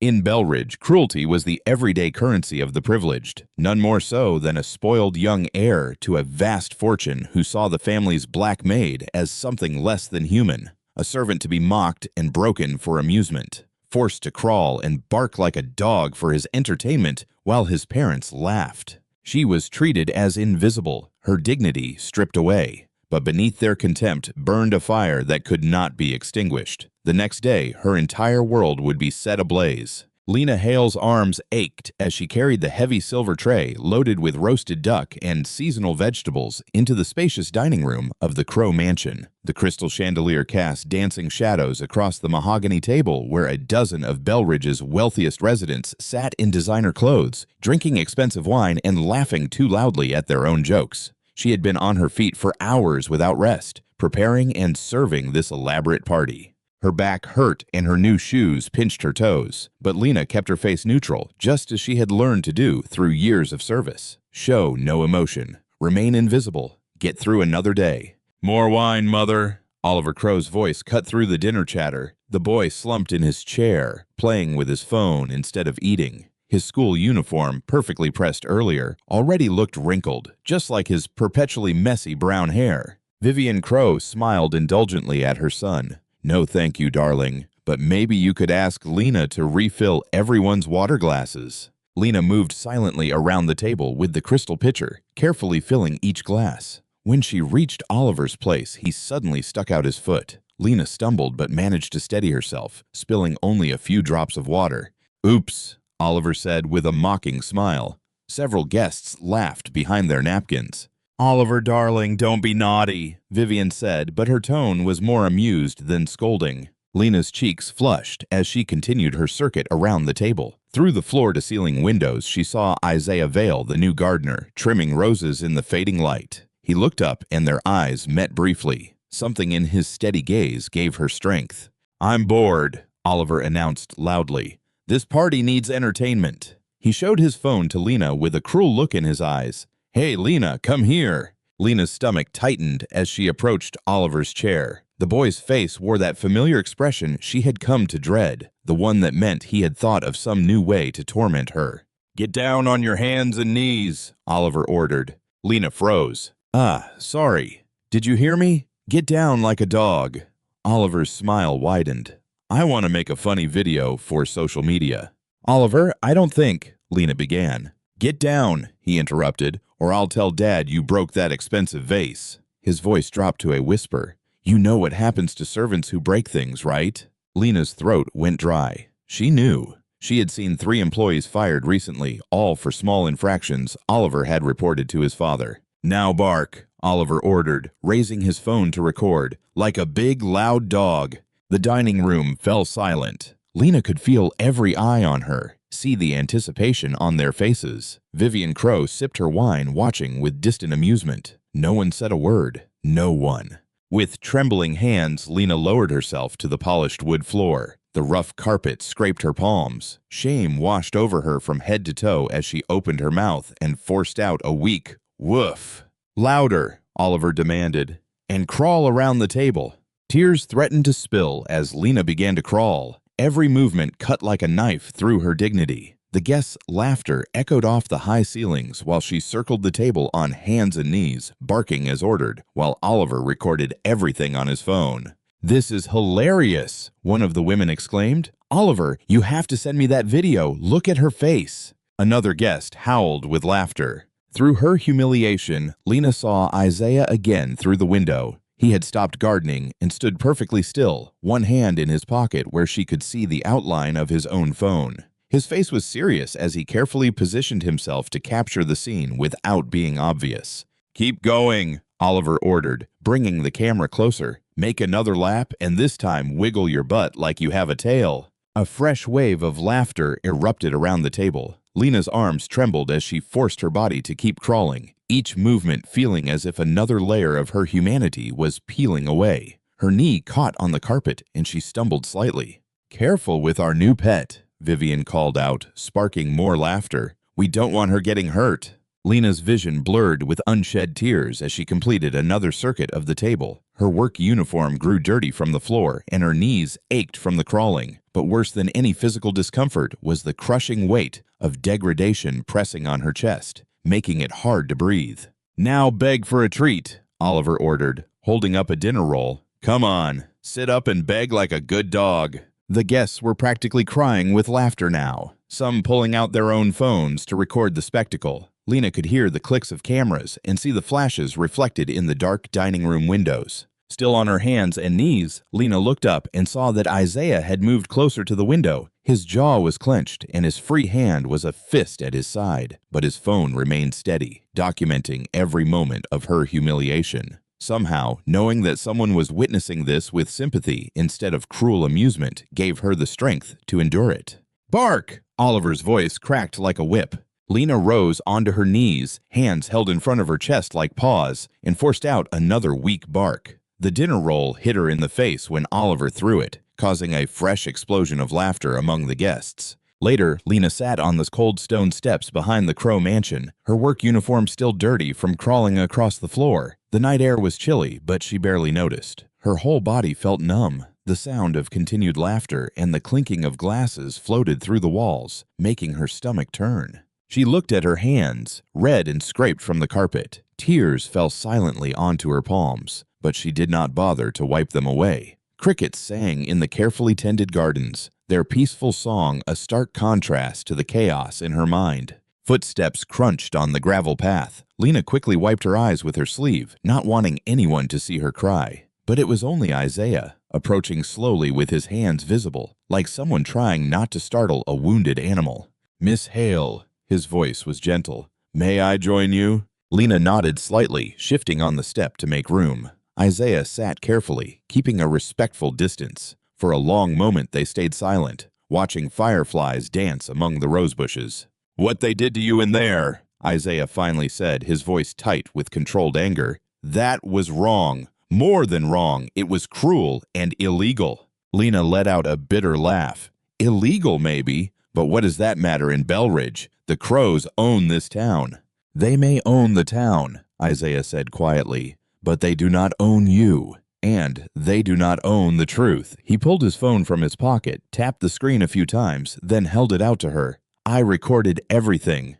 In Belridge, cruelty was the everyday currency of the privileged, none more so than a spoiled young heir to a vast fortune who saw the family's black maid as something less than human, a servant to be mocked and broken for amusement, forced to crawl and bark like a dog for his entertainment while his parents laughed. She was treated as invisible, her dignity stripped away. But beneath their contempt burned a fire that could not be extinguished. The next day, her entire world would be set ablaze. Lena Hale's arms ached as she carried the heavy silver tray loaded with roasted duck and seasonal vegetables into the spacious dining room of the Crow Mansion. The crystal chandelier cast dancing shadows across the mahogany table where a dozen of Belridge's wealthiest residents sat in designer clothes, drinking expensive wine and laughing too loudly at their own jokes. She had been on her feet for hours without rest, preparing and serving this elaborate party. Her back hurt and her new shoes pinched her toes, but Lena kept her face neutral, just as she had learned to do through years of service. Show no emotion. Remain invisible. Get through another day. "More wine, Mother." Oliver Crow's voice cut through the dinner chatter. The boy slumped in his chair, playing with his phone instead of eating. His school uniform, perfectly pressed earlier, already looked wrinkled, just like his perpetually messy brown hair. Vivian Crow smiled indulgently at her son. "No thank you, darling, but maybe you could ask Lena to refill everyone's water glasses." Lena moved silently around the table with the crystal pitcher, carefully filling each glass. When she reached Oliver's place, he suddenly stuck out his foot. Lena stumbled but managed to steady herself, spilling only a few drops of water. "Oops," Oliver said with a mocking smile. Several guests laughed behind their napkins. "Oliver, darling, don't be naughty," Vivian said, but her tone was more amused than scolding. Lena's cheeks flushed as she continued her circuit around the table. Through the floor-to-ceiling windows, she saw Isaiah Vale, the new gardener, trimming roses in the fading light. He looked up and their eyes met briefly. Something in his steady gaze gave her strength. "I'm bored," Oliver announced loudly. "This party needs entertainment." He showed his phone to Lena with a cruel look in his eyes. "Hey, Lena, come here." Lena's stomach tightened as she approached Oliver's chair. The boy's face wore that familiar expression she had come to dread, the one that meant he had thought of some new way to torment her. "Get down on your hands and knees," Oliver ordered. Lena froze. Sorry. Did you hear me? Get down like a dog." Oliver's smile widened. "I want to make a funny video for social media." "Oliver, I don't think," Lena began. "Get down," he interrupted, "or I'll tell Dad you broke that expensive vase." His voice dropped to a whisper. "You know what happens to servants who break things, right?" Lena's throat went dry. She knew. She had seen 3 employees fired recently, all for small infractions Oliver had reported to his father. "Now bark," Oliver ordered, raising his phone to record, "like a big, loud dog." The dining room fell silent. Lena could feel every eye on her, see the anticipation on their faces. Vivian Crow sipped her wine, watching with distant amusement. No one said a word. No one. With trembling hands, Lena lowered herself to the polished wood floor. The rough carpet scraped her palms. Shame washed over her from head to toe as she opened her mouth and forced out a weak woof. "Louder," Oliver demanded, "and crawl around the table." Tears threatened to spill as Lena began to crawl. Every movement cut like a knife through her dignity. The guests' laughter echoed off the high ceilings while she circled the table on hands and knees, barking as ordered, while Oliver recorded everything on his phone. "This is hilarious," one of the women exclaimed. "Oliver, you have to send me that video. Look at her face." Another guest howled with laughter. Through her humiliation, Lena saw Isaiah again through the window. He had stopped gardening and stood perfectly still, one hand in his pocket where she could see the outline of his own phone. His face was serious as he carefully positioned himself to capture the scene without being obvious. "Keep going," Oliver ordered, bringing the camera closer. "Make another lap, and this time wiggle your butt like you have a tail." A fresh wave of laughter erupted around the table. Lena's arms trembled as she forced her body to keep crawling, each movement feeling as if another layer of her humanity was peeling away. Her knee caught on the carpet, and she stumbled slightly. "Careful with our new pet," Vivian called out, sparking more laughter. "We don't want her getting hurt." Lena's vision blurred with unshed tears as she completed another circuit of the table. Her work uniform grew dirty from the floor, and her knees ached from the crawling. But worse than any physical discomfort was the crushing weight of degradation pressing on her chest, making it hard to breathe. "Now beg for a treat," Oliver ordered, holding up a dinner roll. "Come on, sit up and beg like a good dog." The guests were practically crying with laughter now, some pulling out their own phones to record the spectacle. Lena could hear the clicks of cameras and see the flashes reflected in the dark dining room windows. Still on her hands and knees, Lena looked up and saw that Isaiah had moved closer to the window. His jaw was clenched and his free hand was a fist at his side, but his phone remained steady, documenting every moment of her humiliation. Somehow, knowing that someone was witnessing this with sympathy instead of cruel amusement gave her the strength to endure it. "Bark!" Oliver's voice cracked like a whip. Lena rose onto her knees, hands held in front of her chest like paws, and forced out another weak bark. The dinner roll hit her in the face when Oliver threw it, causing a fresh explosion of laughter among the guests. Later, Lena sat on the cold stone steps behind the Crow mansion, her work uniform still dirty from crawling across the floor. The night air was chilly, but she barely noticed. Her whole body felt numb. The sound of continued laughter and the clinking of glasses floated through the walls, making her stomach turn. She looked at her hands, red and scraped from the carpet. Tears fell silently onto her palms, but she did not bother to wipe them away. Crickets sang in the carefully tended gardens, their peaceful song a stark contrast to the chaos in her mind. Footsteps crunched on the gravel path. Lena quickly wiped her eyes with her sleeve, not wanting anyone to see her cry. But it was only Isaiah, approaching slowly with his hands visible, like someone trying not to startle a wounded animal. "Miss Hale," his voice was gentle. "May I join you?" Lena nodded slightly, shifting on the step to make room. Isaiah sat carefully, keeping a respectful distance. For a long moment they stayed silent, watching fireflies dance among the rose bushes. "What they did to you in there," Isaiah finally said, his voice tight with controlled anger, "that was wrong. More than wrong. It was cruel and illegal." Lena let out a bitter laugh. "Illegal, maybe, but what does that matter in Belridge? The Crows own this town." "They may own the town," Isaiah said quietly, "but they do not own you. And they do not own the truth." He pulled his phone from his pocket, tapped the screen a few times, then held it out to her. "I recorded everything."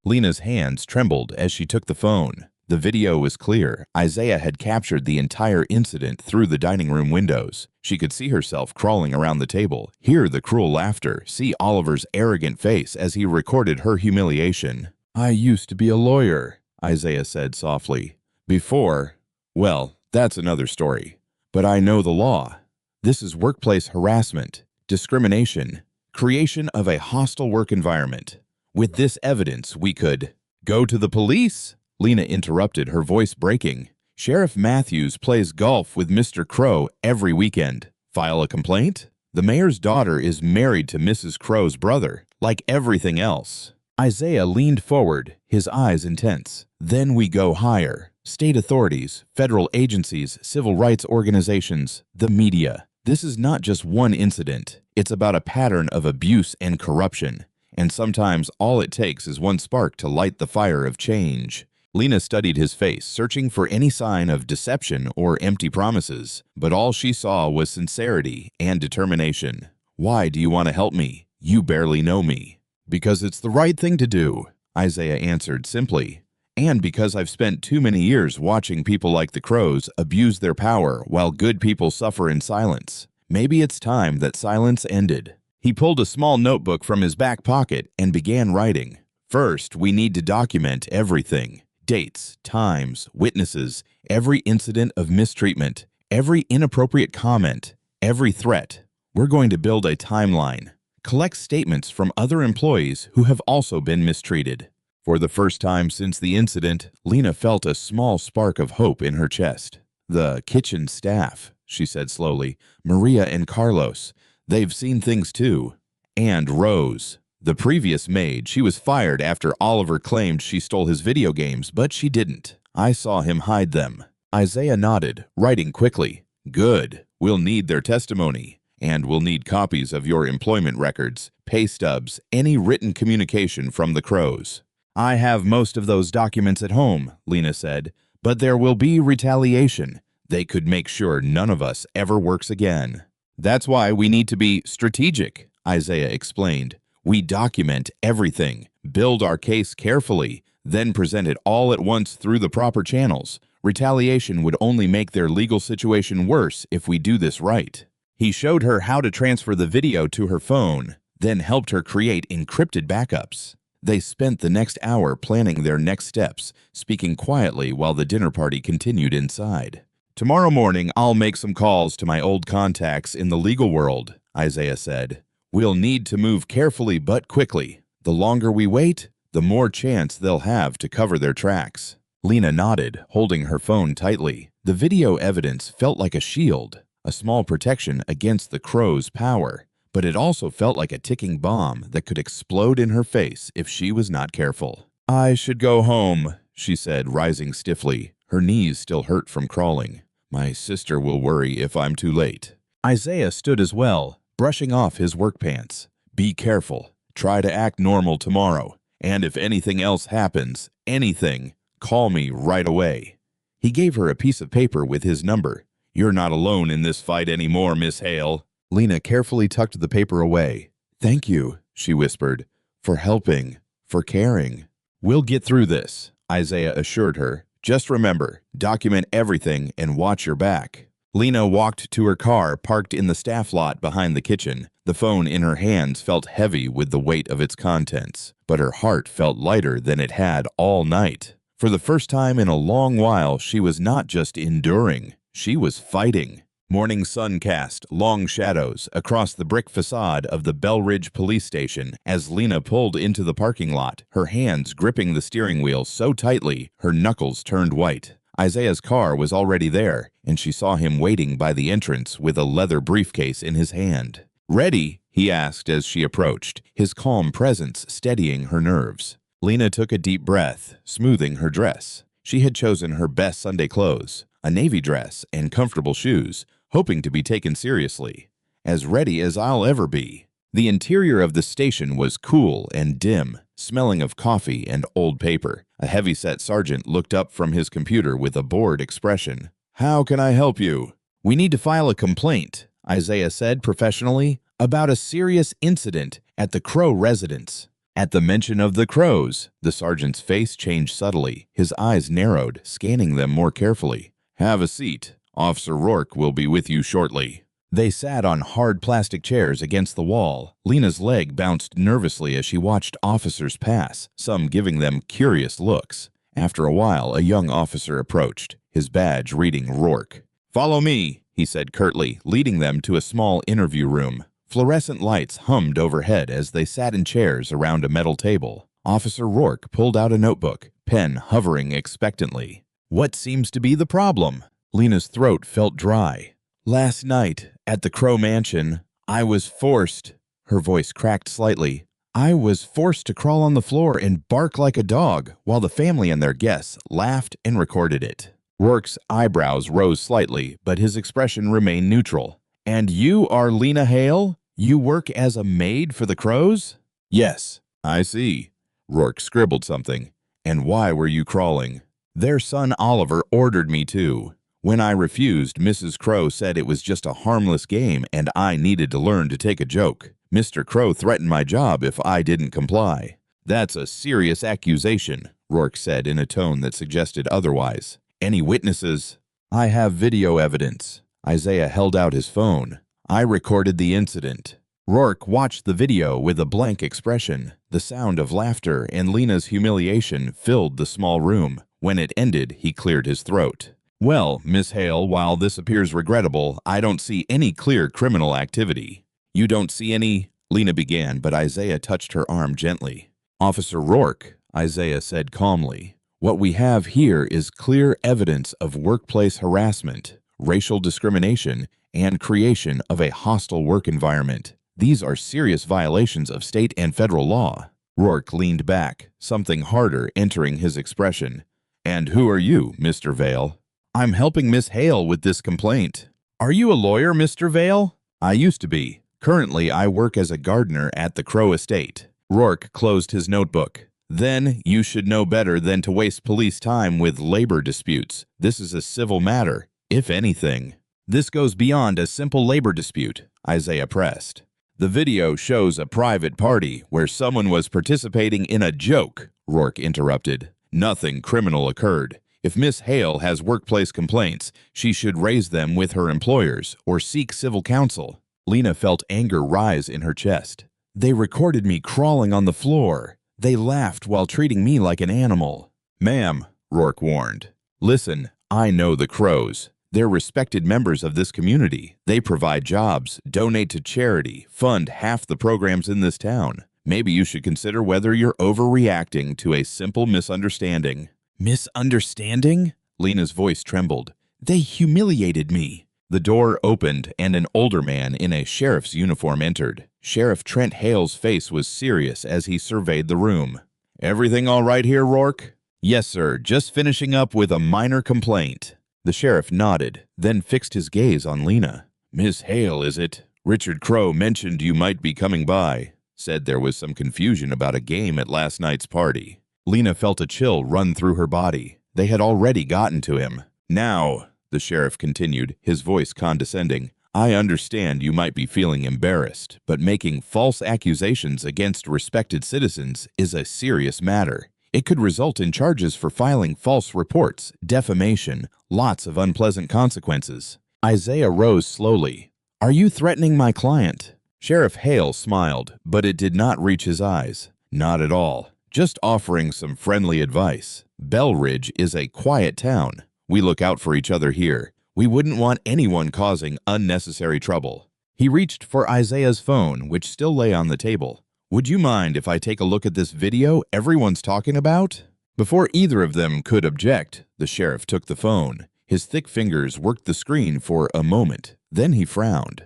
Lena's hands trembled as she took the phone. The video was clear. Isaiah had captured the entire incident through the dining room windows. She could see herself crawling around the table, hear the cruel laughter, see Oliver's arrogant face as he recorded her humiliation. "I used to be a lawyer," Isaiah said softly. "Before, well, that's another story. But I know the law. This is workplace harassment, discrimination, creation of a hostile work environment. With this evidence, we could—" "Go to the police?" Lena interrupted, her voice breaking. "Sheriff Matthews plays golf with Mr. Crow every weekend. File a complaint? The mayor's daughter is married to Mrs. Crow's brother, like everything else." Isaiah leaned forward, his eyes intense. "Then we go higher. State authorities, federal agencies, civil rights organizations, the media. This is not just one incident. It's about a pattern of abuse and corruption. And sometimes all it takes is one spark to light the fire of change." Lena studied his face, searching for any sign of deception or empty promises, but all she saw was sincerity and determination. "Why do you want to help me? You barely know me." "Because it's the right thing to do," Isaiah answered simply. "And because I've spent too many years watching people like the Crows abuse their power while good people suffer in silence. Maybe it's time that silence ended." He pulled a small notebook from his back pocket and began writing. "First, we need to document everything. Dates, times, witnesses, every incident of mistreatment, every inappropriate comment, every threat. We're going to build a timeline. Collect statements from other employees who have also been mistreated." For the first time since the incident, Lena felt a small spark of hope in her chest. "The kitchen staff," she said slowly, "Maria and Carlos, they've seen things too. And Rose. The previous maid, she was fired after Oliver claimed she stole his video games, but she didn't. I saw him hide them." Isaiah nodded, writing quickly. "Good. We'll need their testimony. And we'll need copies of your employment records, pay stubs, any written communication from the Crows." "I have most of those documents at home," Lena said, But there will be retaliation. They could make sure none of us ever works again. That's why we need to be strategic, Isaiah explained. We document everything, build our case carefully, then present it all at once through the proper channels. Retaliation would only make their legal situation worse if we do this right. He showed her how to transfer the video to her phone, then helped her create encrypted backups. They spent the next hour planning their next steps, speaking quietly while the dinner party continued inside. Tomorrow morning, I'll make some calls to my old contacts in the legal world, Isaiah said. We'll need to move carefully but quickly. The longer we wait, the more chance they'll have to cover their tracks. Lena nodded, holding her phone tightly. The video evidence felt like a shield, a small protection against the crow's power, but it also felt like a ticking bomb that could explode in her face if she was not careful. I should go home, she said, rising stiffly. Her knees still hurt from crawling. My sister will worry if I'm too late. Isaiah stood as well, brushing off his work pants. Be careful. Try to act normal tomorrow. And if anything else happens, anything, call me right away. He gave her a piece of paper with his number. You're not alone in this fight anymore, Miss Hale. Lena carefully tucked the paper away. Thank you, she whispered, for helping, for caring. We'll get through this, Isaiah assured her. Just remember, document everything and watch your back. Lena walked to her car parked in the staff lot behind the kitchen. The phone in her hands felt heavy with the weight of its contents, but her heart felt lighter than it had all night. For the first time in a long while, she was not just enduring, she was fighting. Morning sun cast long shadows across the brick facade of the Belridge police station as Lena pulled into the parking lot, her hands gripping the steering wheel so tightly her knuckles turned white. Isaiah's car was already there, and she saw him waiting by the entrance with a leather briefcase in his hand. Ready? He asked as she approached, his calm presence steadying her nerves. Lena took a deep breath, smoothing her dress. She had chosen her best Sunday clothes, a navy dress and comfortable shoes, hoping to be taken seriously. As ready as I'll ever be. The interior of the station was cool and dim, smelling of coffee and old paper. A heavy-set sergeant looked up from his computer with a bored expression. How can I help you? We need to file a complaint, Isaiah said professionally, about a serious incident at the Crow residence. At the mention of the Crows, the sergeant's face changed subtly. His eyes narrowed, scanning them more carefully. Have a seat. Officer Rourke will be with you shortly. They sat on hard plastic chairs against the wall. Lena's leg bounced nervously as she watched officers pass, some giving them curious looks. After a while, a young officer approached, his badge reading Rourke. Follow me, he said curtly, leading them to a small interview room. Fluorescent lights hummed overhead as they sat in chairs around a metal table. Officer Rourke pulled out a notebook, pen hovering expectantly. What seems to be the problem? Lena's throat felt dry. Last night, at the Crow Mansion, I was forced, her voice cracked slightly, I was forced to crawl on the floor and bark like a dog while the family and their guests laughed and recorded it. Rourke's eyebrows rose slightly, but his expression remained neutral. And you are Lena Hale? You work as a maid for the Crows? Yes, I see. Rourke scribbled something. And why were you crawling? Their son Oliver ordered me to. When I refused, Mrs. Crow said it was just a harmless game and I needed to learn to take a joke. Mr. Crow threatened my job if I didn't comply. That's a serious accusation, Rourke said in a tone that suggested otherwise. Any witnesses? I have video evidence. Isaiah held out his phone. I recorded the incident. Rourke watched the video with a blank expression. The sound of laughter and Lena's humiliation filled the small room. When it ended, he cleared his throat. Well, Miss Hale, while this appears regrettable, I don't see any clear criminal activity. You don't see any? Lena began, but Isaiah touched her arm gently. Officer Rourke, Isaiah said calmly, what we have here is clear evidence of workplace harassment, racial discrimination, and creation of a hostile work environment. These are serious violations of state and federal law. Rourke leaned back, something harder entering his expression. And who are you, Mr. Vale? I'm helping Miss Hale with this complaint. Are you a lawyer, Mr. Vale? I used to be. Currently, I work as a gardener at the Crow Estate. Rourke closed his notebook. Then you should know better than to waste police time with labor disputes. This is a civil matter, if anything. This goes beyond a simple labor dispute, Isaiah pressed. The video shows a private party where someone was participating in a joke, Rourke interrupted. Nothing criminal occurred. If Miss Hale has workplace complaints, she should raise them with her employers or seek civil counsel. Lena felt anger rise in her chest. They recorded me crawling on the floor. They laughed while treating me like an animal. Ma'am, Rourke warned. Listen, I know the Crows. They're respected members of this community. They provide jobs, donate to charity, fund half the programs in this town. Maybe you should consider whether you're overreacting to a simple misunderstanding. Misunderstanding? Lena's voice trembled. They humiliated me. The door opened and an older man in a sheriff's uniform entered. Sheriff Trent Hale's face was serious as he surveyed the room. Everything all right here, Rourke? Yes, sir. Just finishing up with a minor complaint. The sheriff nodded, then fixed his gaze on Lena. Miss Hale, is it? Richard Crow mentioned you might be coming by. Said there was some confusion about a game at last night's party. Lena felt a chill run through her body. They had already gotten to him. Now, the sheriff continued, his voice condescending, I understand you might be feeling embarrassed, but making false accusations against respected citizens is a serious matter. It could result in charges for filing false reports, defamation, lots of unpleasant consequences. Isaiah rose slowly. Are you threatening my client? Sheriff Hale smiled, but it did not reach his eyes. Not at all. Just offering some friendly advice. Belridge is a quiet town. We look out for each other here. We wouldn't want anyone causing unnecessary trouble. He reached for Isaiah's phone, which still lay on the table. Would you mind if I take a look at this video everyone's talking about? Before either of them could object, the sheriff took the phone. His thick fingers worked the screen for a moment. Then he frowned.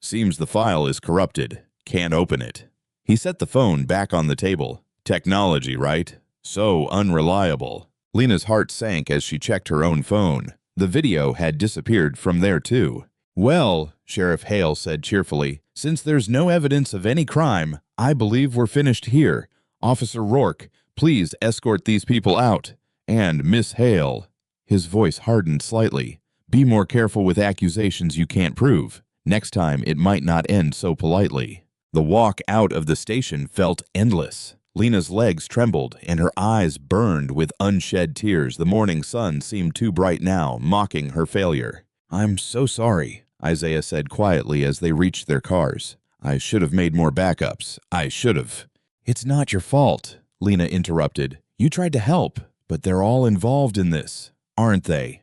Seems the file is corrupted. Can't open it. He set the phone back on the table. Technology, right? So unreliable. Lena's heart sank as she checked her own phone. The video had disappeared from there too. Well, Sheriff Hale said cheerfully, since there's no evidence of any crime, I believe we're finished here. Officer Rourke, please escort these people out. And Miss Hale. His voice hardened slightly. Be more careful with accusations you can't prove. Next time it might not end so politely. The walk out of the station felt endless. Lena's legs trembled and her eyes burned with unshed tears. The morning sun seemed too bright now, mocking her failure. I'm so sorry, Isaiah said quietly as they reached their cars. I should have made more backups. I should have. It's not your fault, Lena interrupted. You tried to help, but they're all involved in this, aren't they?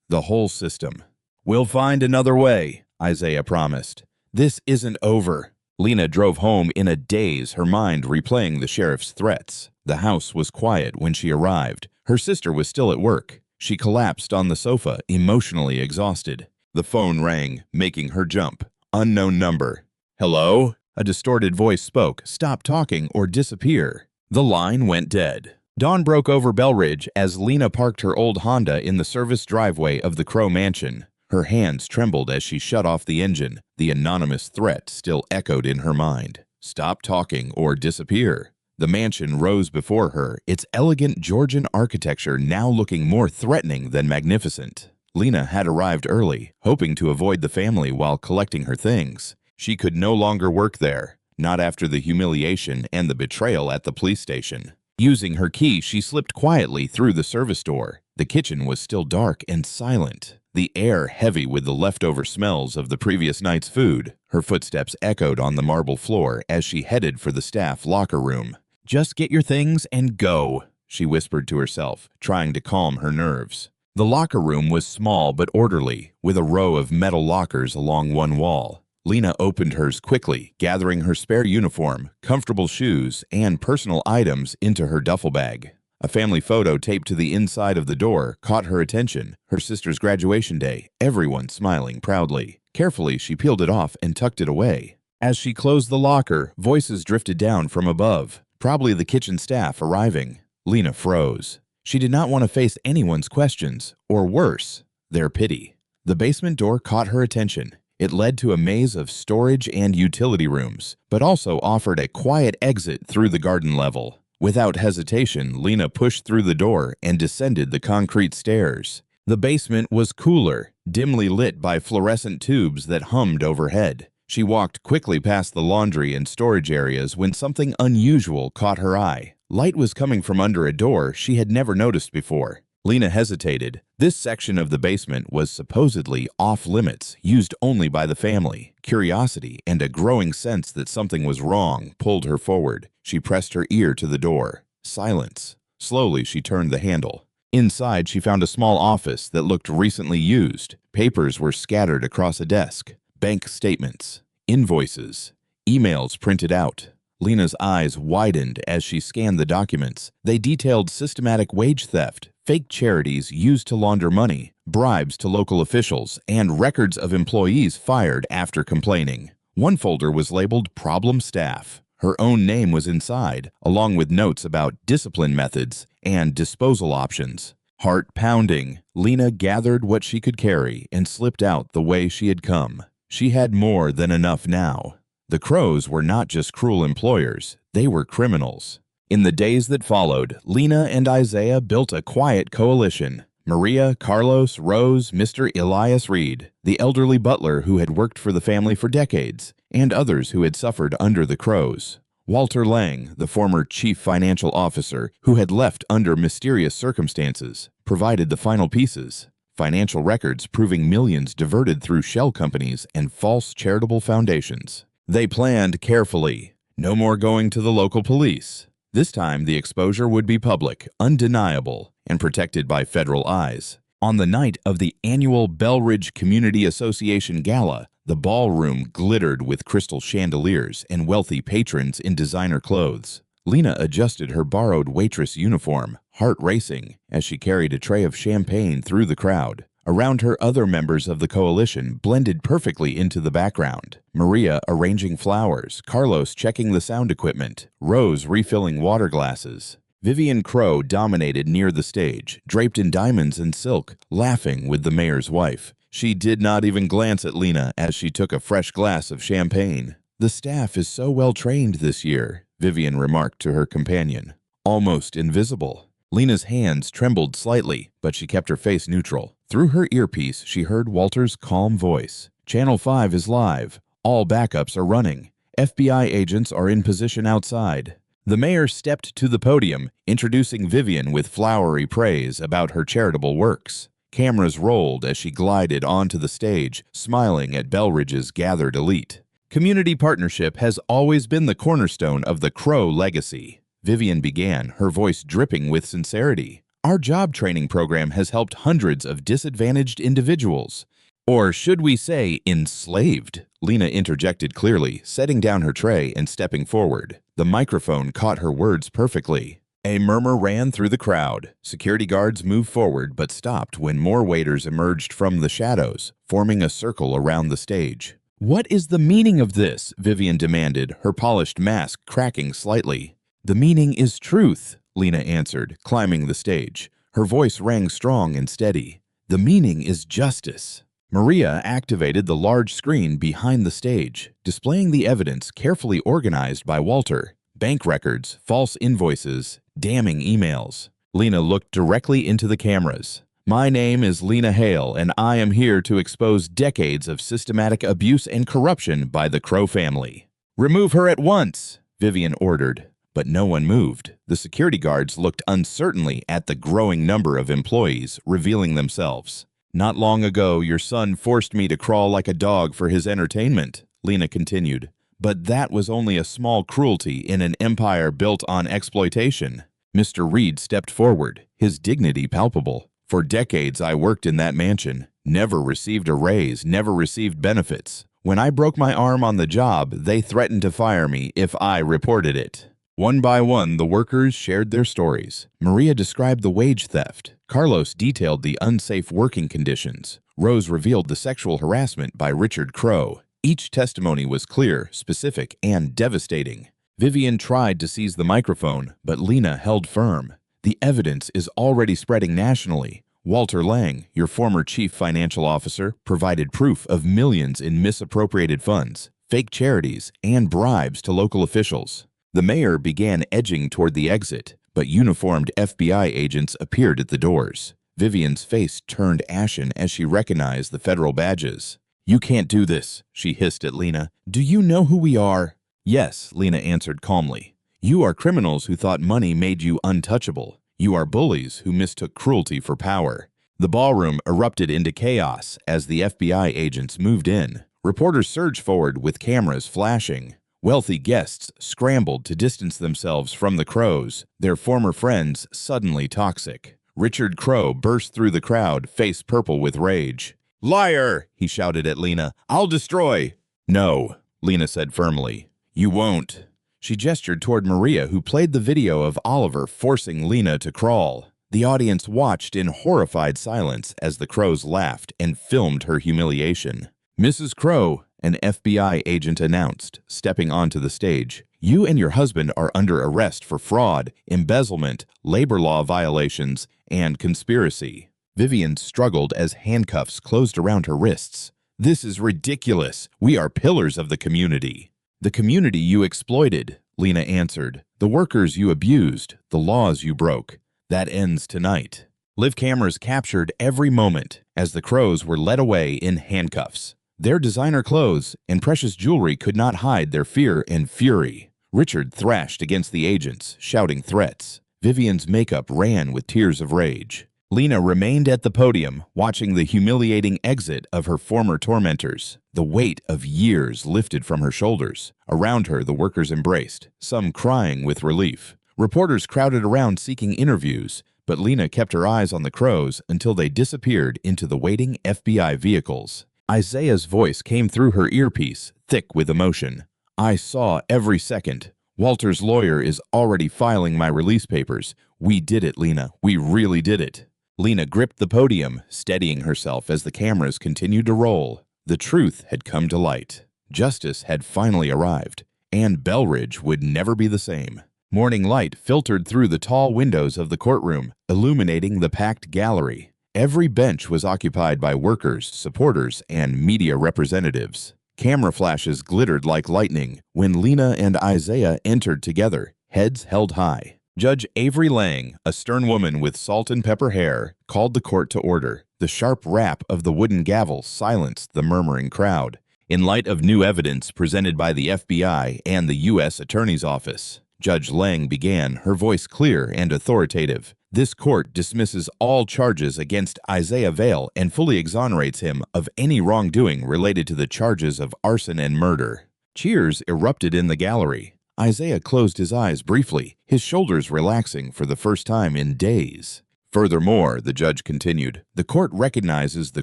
The whole system. We'll find another way, Isaiah promised. This isn't over. Lena drove home in a daze, her mind replaying the sheriff's threats. The house was quiet when she arrived. Her sister was still at work. She collapsed on the sofa, emotionally exhausted. The phone rang, making her jump. Unknown number. Hello? A distorted voice spoke. Stop talking or disappear. The line went dead. Dawn broke over Belridge as Lena parked her old Honda in the service driveway of the Crow Mansion. Her hands trembled as she shut off the engine. The anonymous threat still echoed in her mind. Stop talking or disappear. The mansion rose before her, its elegant Georgian architecture now looking more threatening than magnificent. Lena had arrived early, hoping to avoid the family while collecting her things. She could no longer work there, not after the humiliation and the betrayal at the police station. Using her key, she slipped quietly through the service door. The kitchen was still dark and silent, the air heavy with the leftover smells of the previous night's food. Her footsteps echoed on the marble floor as she headed for the staff locker room. Just get your things and go, she whispered to herself, trying to calm her nerves. The locker room was small but orderly, with a row of metal lockers along one wall. Lena opened hers quickly, gathering her spare uniform, comfortable shoes, and personal items into her duffel bag. A family photo taped to the inside of the door caught her attention. Her sister's graduation day, everyone smiling proudly. Carefully, she peeled it off and tucked it away. As she closed the locker, voices drifted down from above, probably the kitchen staff arriving. Lena froze. She did not want to face anyone's questions, or worse, their pity. The basement door caught her attention. It led to a maze of storage and utility rooms, but also offered a quiet exit through the garden level. Without hesitation, Lena pushed through the door and descended the concrete stairs. The basement was cooler, dimly lit by fluorescent tubes that hummed overhead. She walked quickly past the laundry and storage areas when something unusual caught her eye. Light was coming from under a door she had never noticed before. Lena hesitated. This section of the basement was supposedly off-limits, used only by the family. Curiosity and a growing sense that something was wrong pulled her forward. She pressed her ear to the door. Silence. Slowly, she turned the handle. Inside, she found a small office that looked recently used. Papers were scattered across a desk. Bank statements, invoices, emails printed out. Lena's eyes widened as she scanned the documents. They detailed systematic wage theft, fake charities used to launder money, bribes to local officials, and records of employees fired after complaining. One folder was labeled Problem Staff. Her own name was inside, along with notes about discipline methods and disposal options. Heart pounding, Lena gathered what she could carry and slipped out the way she had come. She had more than enough now. The Crows were not just cruel employers, they were criminals. In the days that followed, Lena and Isaiah built a quiet coalition. Maria, Carlos, Rose, Mr. Elias Reed, the elderly butler who had worked for the family for decades, and others who had suffered under the Crows. Walter Lang, the former chief financial officer who had left under mysterious circumstances, provided the final pieces. Financial records proving millions diverted through shell companies and false charitable foundations. They planned carefully. No more going to the local police. This time, the exposure would be public, undeniable, and protected by federal eyes. On the night of the annual Belridge Community Association Gala, the ballroom glittered with crystal chandeliers and wealthy patrons in designer clothes. Lena adjusted her borrowed waitress uniform, heart racing, as she carried a tray of champagne through the crowd. Around her, other members of the coalition blended perfectly into the background. Maria arranging flowers, Carlos checking the sound equipment, Rose refilling water glasses. Vivian Crow dominated near the stage, draped in diamonds and silk, laughing with the mayor's wife. She did not even glance at Lena as she took a fresh glass of champagne. "The staff is so well trained this year," Vivian remarked to her companion. "Almost invisible." Lena's hands trembled slightly, but she kept her face neutral. Through her earpiece, she heard Walter's calm voice. "Channel 5 is live. All backups are running. FBI agents are in position outside." The mayor stepped to the podium, introducing Vivian with flowery praise about her charitable works. Cameras rolled as she glided onto the stage, smiling at Belridge's gathered elite. Community partnership has always been the cornerstone of the Crow legacy. Vivian began, her voice dripping with sincerity. "Our job training program has helped hundreds of disadvantaged individuals. Or should we say enslaved?" Lena interjected clearly, setting down her tray and stepping forward. The microphone caught her words perfectly. A murmur ran through the crowd. Security guards moved forward but stopped when more waiters emerged from the shadows, forming a circle around the stage. "What is the meaning of this?" Vivian demanded, her polished mask cracking slightly. "The meaning is truth," Lena answered, climbing the stage. Her voice rang strong and steady. "The meaning is justice." Maria activated the large screen behind the stage, displaying the evidence carefully organized by Walter. Bank records, false invoices, damning emails. Lena looked directly into the cameras. "My name is Lena Hale, and I am here to expose decades of systematic abuse and corruption by the Crow family." "Remove her at once," Vivian ordered. But no one moved. The security guards looked uncertainly at the growing number of employees revealing themselves. "Not long ago, your son forced me to crawl like a dog for his entertainment," Lena continued. "But that was only a small cruelty in an empire built on exploitation." Mr. Reed stepped forward, his dignity palpable. "For decades I worked in that mansion, never received a raise, never received benefits. When I broke my arm on the job, they threatened to fire me if I reported it." One by one, the workers shared their stories. Maria described the wage theft. Carlos detailed the unsafe working conditions. Rose revealed the sexual harassment by Richard Crow. Each testimony was clear, specific, and devastating. Vivian tried to seize the microphone, but Lena held firm. "The evidence is already spreading nationally. Walter Lang, your former chief financial officer, provided proof of millions in misappropriated funds, fake charities, and bribes to local officials. The mayor began edging toward the exit, but uniformed FBI agents appeared at the doors. Vivian's face turned ashen as she recognized the federal badges. "You can't do this," she hissed at Lena. "Do you know who we are?" "Yes," Lena answered calmly. "You are criminals who thought money made you untouchable. You are bullies who mistook cruelty for power." The ballroom erupted into chaos as the FBI agents moved in. Reporters surged forward with cameras flashing. Wealthy guests scrambled to distance themselves from the Crows, their former friends suddenly toxic. Richard Crow burst through the crowd, face purple with rage. "Liar!" he shouted at Lena. "I'll destroy." "No," Lena said firmly. "You won't." She gestured toward Maria, who played the video of Oliver forcing Lena to crawl. The audience watched in horrified silence as the Crows laughed and filmed her humiliation. "Mrs. Crow," an FBI agent announced, stepping onto the stage, "you and your husband are under arrest for fraud, embezzlement, labor law violations, and conspiracy." Vivian struggled as handcuffs closed around her wrists. "This is ridiculous. We are pillars of the community." "The community you exploited," Lena answered. "The workers you abused, the laws you broke. That ends tonight." Live cameras captured every moment as the Crows were led away in handcuffs. Their designer clothes and precious jewelry could not hide their fear and fury. Richard thrashed against the agents, shouting threats. Vivian's makeup ran with tears of rage. Lena remained at the podium, watching the humiliating exit of her former tormentors. The weight of years lifted from her shoulders. Around her, the workers embraced, some crying with relief. Reporters crowded around seeking interviews, but Lena kept her eyes on the Crows until they disappeared into the waiting FBI vehicles. Isaiah's voice came through her earpiece, thick with emotion. "I saw every second. Walter's lawyer is already filing my release papers. We did it, Lena. We really did it." Lena gripped the podium, steadying herself as the cameras continued to roll. The truth had come to light. Justice had finally arrived, and Belridge would never be the same. Morning light filtered through the tall windows of the courtroom, illuminating the packed gallery. Every bench was occupied by workers, supporters, and media representatives. Camera flashes glittered like lightning when Lena and Isaiah entered together, heads held high. Judge Avery Lang, a stern woman with salt and pepper hair, called the court to order. The sharp rap of the wooden gavel silenced the murmuring crowd. In light of new evidence presented by the FBI and the U.S. Attorney's Office, Judge Lang began, her voice clear and authoritative. "This court dismisses all charges against Isaiah Vale and fully exonerates him of any wrongdoing related to the charges of arson and murder." Cheers erupted in the gallery. Isaiah closed his eyes briefly, his shoulders relaxing for the first time in days. "Furthermore," the judge continued, "the court recognizes the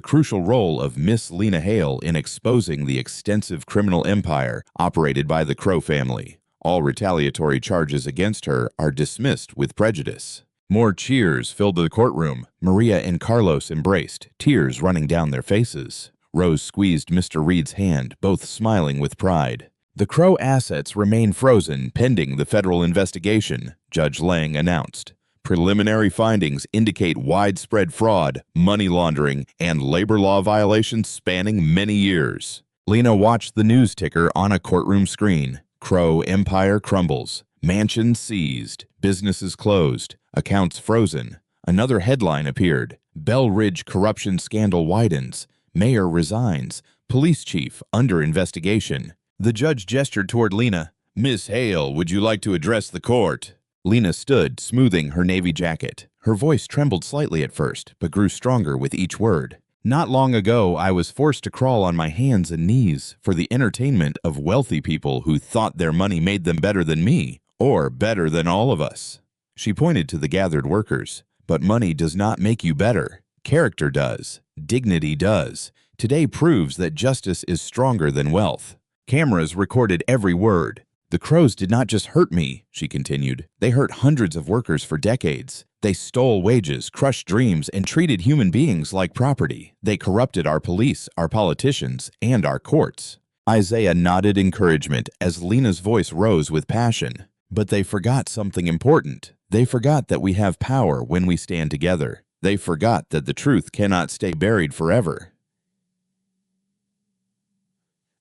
crucial role of Miss Lena Hale in exposing the extensive criminal empire operated by the Crow family. All retaliatory charges against her are dismissed with prejudice." More cheers filled the courtroom. Maria and Carlos embraced, tears running down their faces. Rose squeezed Mr. Reed's hand, both smiling with pride. "The Crow assets remain frozen pending the federal investigation," Judge Lang announced. "Preliminary findings indicate widespread fraud, money laundering, and labor law violations spanning many years." Lena watched the news ticker on a courtroom screen. Crow empire crumbles. Mansions seized. Businesses closed. Accounts frozen. Another headline appeared. Bell Ridge corruption scandal widens. Mayor resigns. Police chief under investigation. The judge gestured toward Lena. "Miss Hale, would you like to address the court?" Lena stood, smoothing her navy jacket. Her voice trembled slightly at first, but grew stronger with each word. "Not long ago, I was forced to crawl on my hands and knees for the entertainment of wealthy people who thought their money made them better than me, or better than all of us." She pointed to the gathered workers. "But money does not make you better. Character does. Dignity does. Today proves that justice is stronger than wealth." Cameras recorded every word. "The Crows did not just hurt me," she continued. "They hurt hundreds of workers for decades. They stole wages, crushed dreams, and treated human beings like property. They corrupted our police, our politicians, and our courts." Isaiah nodded encouragement as Lena's voice rose with passion. "But they forgot something important. They forgot that we have power when we stand together. They forgot that the truth cannot stay buried forever.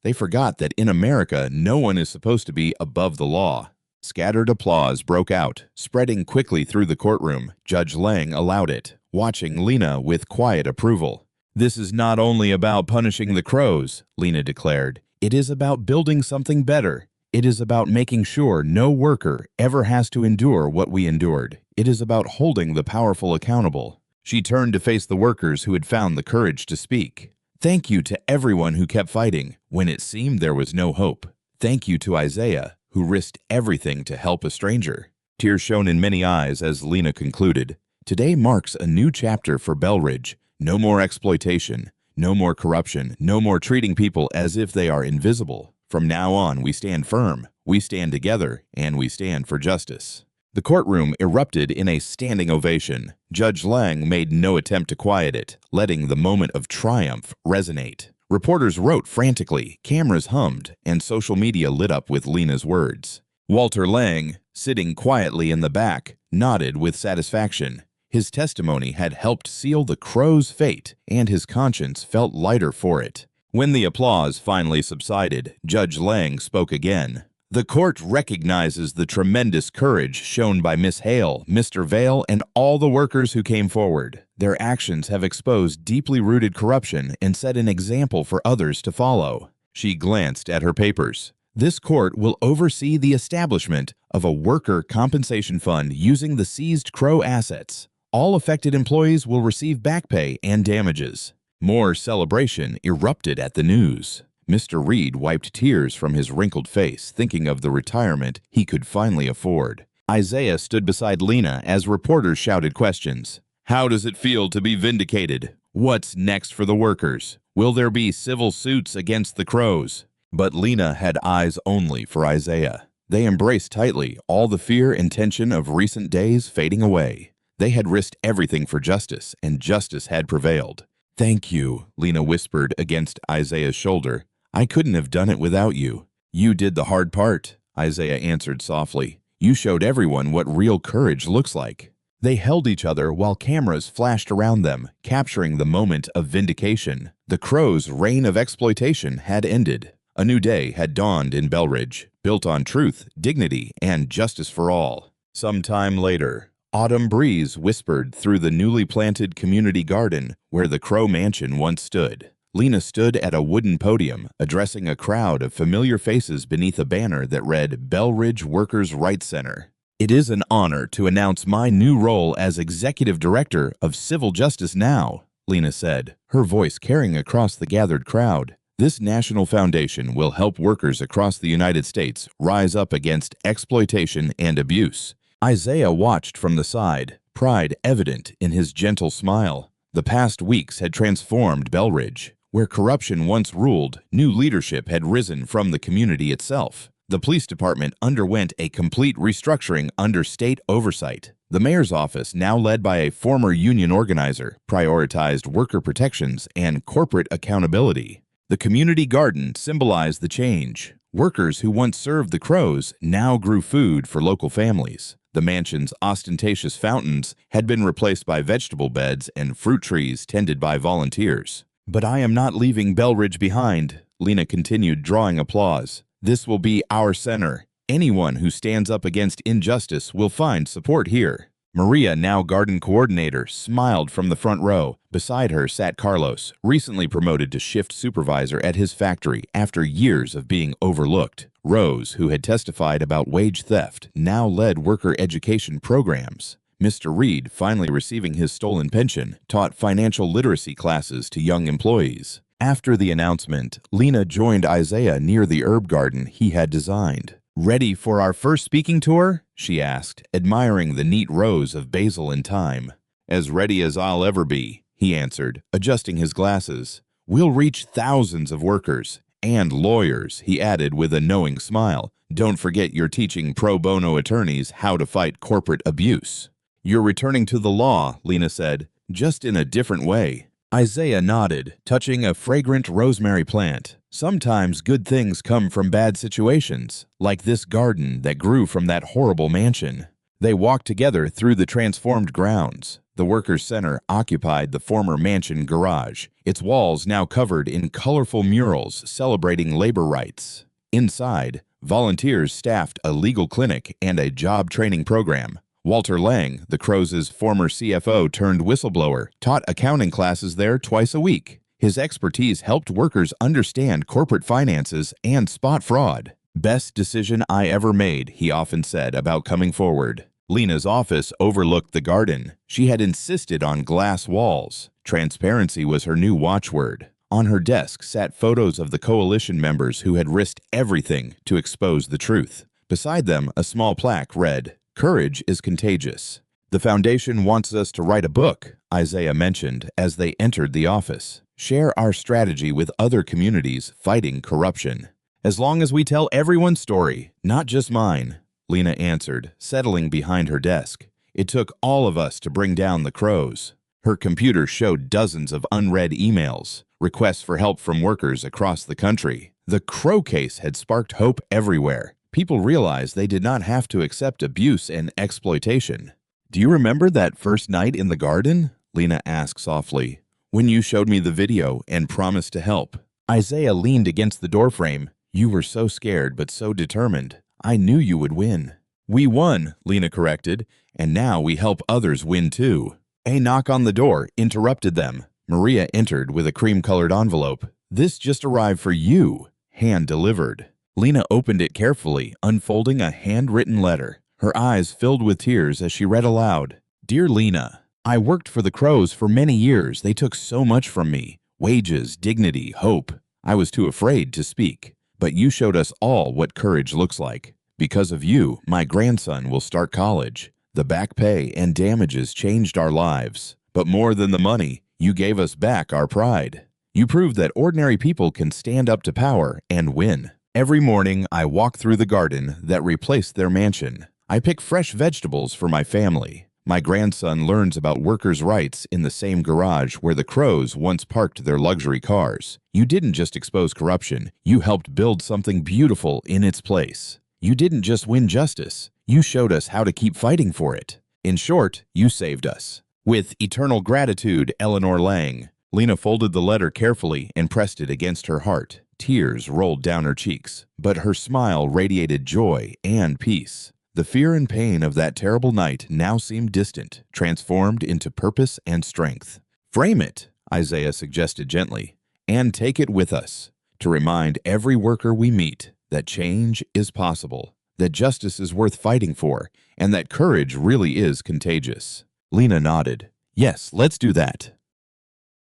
They forgot that in America, no one is supposed to be above the law. Scattered applause broke out, spreading quickly through the courtroom. Judge Lang allowed it, watching Lena with quiet approval. "This is not only about punishing the crows," Lena declared. "It is about building something better. It is about making sure no worker ever has to endure what we endured. It is about holding the powerful accountable." She turned to face the workers who had found the courage to speak. "Thank you to everyone who kept fighting when it seemed there was no hope. Thank you to Isaiah, who risked everything to help a stranger." Tears shone in many eyes as Lena concluded. "Today marks a new chapter for Belridge. No more exploitation, no more corruption, no more treating people as if they are invisible. From now on, we stand firm, we stand together, and we stand for justice." The courtroom erupted in a standing ovation. Judge Lang made no attempt to quiet it, letting the moment of triumph resonate. Reporters wrote frantically, cameras hummed, and social media lit up with Lena's words. Walter Lang, sitting quietly in the back, nodded with satisfaction. His testimony had helped seal the crow's fate, and his conscience felt lighter for it. When the applause finally subsided, Judge Lang spoke again. "The court recognizes the tremendous courage shown by Miss Hale, Mr. Vale, and all the workers who came forward. Their actions have exposed deeply rooted corruption and set an example for others to follow." She glanced at her papers. "This court will oversee the establishment of a worker compensation fund using the seized Crow assets. All affected employees will receive back pay and damages." More celebration erupted at the news. Mr. Reed wiped tears from his wrinkled face, thinking of the retirement he could finally afford. Isaiah stood beside Lena as reporters shouted questions. "How does it feel to be vindicated? What's next for the workers? Will there be civil suits against the Crows?" But Lena had eyes only for Isaiah. They embraced tightly, all the fear and tension of recent days fading away. They had risked everything for justice, and justice had prevailed. "Thank you," Lena whispered against Isaiah's shoulder. "I couldn't have done it without you." "You did the hard part," Isaiah answered softly. "You showed everyone what real courage looks like." They held each other while cameras flashed around them, capturing the moment of vindication. The Crows' reign of exploitation had ended. A new day had dawned in Belridge, built on truth, dignity, and justice for all. Some time later, autumn breeze whispered through the newly planted community garden where the Crow mansion once stood. Lena stood at a wooden podium, addressing a crowd of familiar faces beneath a banner that read Belridge Workers' Rights Center. "It is an honor to announce my new role as Executive Director of Civil Justice Now," Lena said, her voice carrying across the gathered crowd. "This national foundation will help workers across the United States rise up against exploitation and abuse." Isaiah watched from the side, pride evident in his gentle smile. The past weeks had transformed Belridge. Where corruption once ruled, new leadership had risen from the community itself. The police department underwent a complete restructuring under state oversight. The mayor's office, now led by a former union organizer, prioritized worker protections and corporate accountability. The community garden symbolized the change. Workers who once served the Crows now grew food for local families. The mansion's ostentatious fountains had been replaced by vegetable beds and fruit trees tended by volunteers. "But I am not leaving Belridge behind," Lena continued, drawing applause. "This will be our center. Anyone who stands up against injustice will find support here." Maria, now garden coordinator, smiled from the front row. Beside her sat Carlos, recently promoted to shift supervisor at his factory after years of being overlooked. Rose, who had testified about wage theft, now led worker education programs. Mr. Reed, finally receiving his stolen pension, taught financial literacy classes to young employees. After the announcement, Lena joined Isaiah near the herb garden he had designed. "Ready for our first speaking tour?" she asked, admiring the neat rows of basil and thyme. "As ready as I'll ever be," he answered, adjusting his glasses. "We'll reach thousands of workers and lawyers," he added with a knowing smile. "Don't forget you're teaching pro bono attorneys how to fight corporate abuse." "You're returning to the law," Lena said, "just in a different way." Isaiah nodded, touching a fragrant rosemary plant. "Sometimes good things come from bad situations, like this garden that grew from that horrible mansion." They walked together through the transformed grounds. The Workers' Center occupied the former mansion garage, its walls now covered in colorful murals celebrating labor rights. Inside, volunteers staffed a legal clinic and a job training program. Walter Lang, the Crows' former CFO turned whistleblower, taught accounting classes there twice a week. His expertise helped workers understand corporate finances and spot fraud. "Best decision I ever made," he often said about coming forward. Lena's office overlooked the garden. She had insisted on glass walls. Transparency was her new watchword. On her desk sat photos of the coalition members who had risked everything to expose the truth. Beside them, a small plaque read, "Courage is contagious." "The foundation wants us to write a book," Isaiah mentioned as they entered the office. "Share our strategy with other communities fighting corruption." "As long as we tell everyone's story, not just mine," Lena answered, settling behind her desk. "It took all of us to bring down the Crows." Her computer showed dozens of unread emails, requests for help from workers across the country. The Crow case had sparked hope everywhere. People realized they did not have to accept abuse and exploitation. "Do you remember that first night in the garden?" Lena asked softly. "When you showed me the video and promised to help." Isaiah leaned against the doorframe. "You were so scared but so determined. I knew you would win." "We won," Lena corrected, "and now we help others win too." A knock on the door interrupted them. Maria entered with a cream-colored envelope. "This just arrived for you," hand-delivered. Lena opened it carefully, unfolding a handwritten letter. Her eyes filled with tears as she read aloud. "Dear Lena, I worked for the Crows for many years. They took so much from me. Wages, dignity, hope. I was too afraid to speak. But you showed us all what courage looks like. Because of you, my grandson will start college. The back pay and damages changed our lives. But more than the money, you gave us back our pride. You proved that ordinary people can stand up to power and win. Every morning, I walk through the garden that replaced their mansion. I pick fresh vegetables for my family. My grandson learns about workers' rights in the same garage where the Crows once parked their luxury cars. You didn't just expose corruption, you helped build something beautiful in its place. You didn't just win justice, you showed us how to keep fighting for it. In short, you saved us. With eternal gratitude, Eleanor Lang." Lena folded the letter carefully and pressed it against her heart. Tears rolled down her cheeks, but her smile radiated joy and peace. The fear and pain of that terrible night now seemed distant, transformed into purpose and strength. "Frame it," Isaiah suggested gently, "and take it with us, to remind every worker we meet that change is possible, that justice is worth fighting for, and that courage really is contagious." Lena nodded. "Yes, let's do that."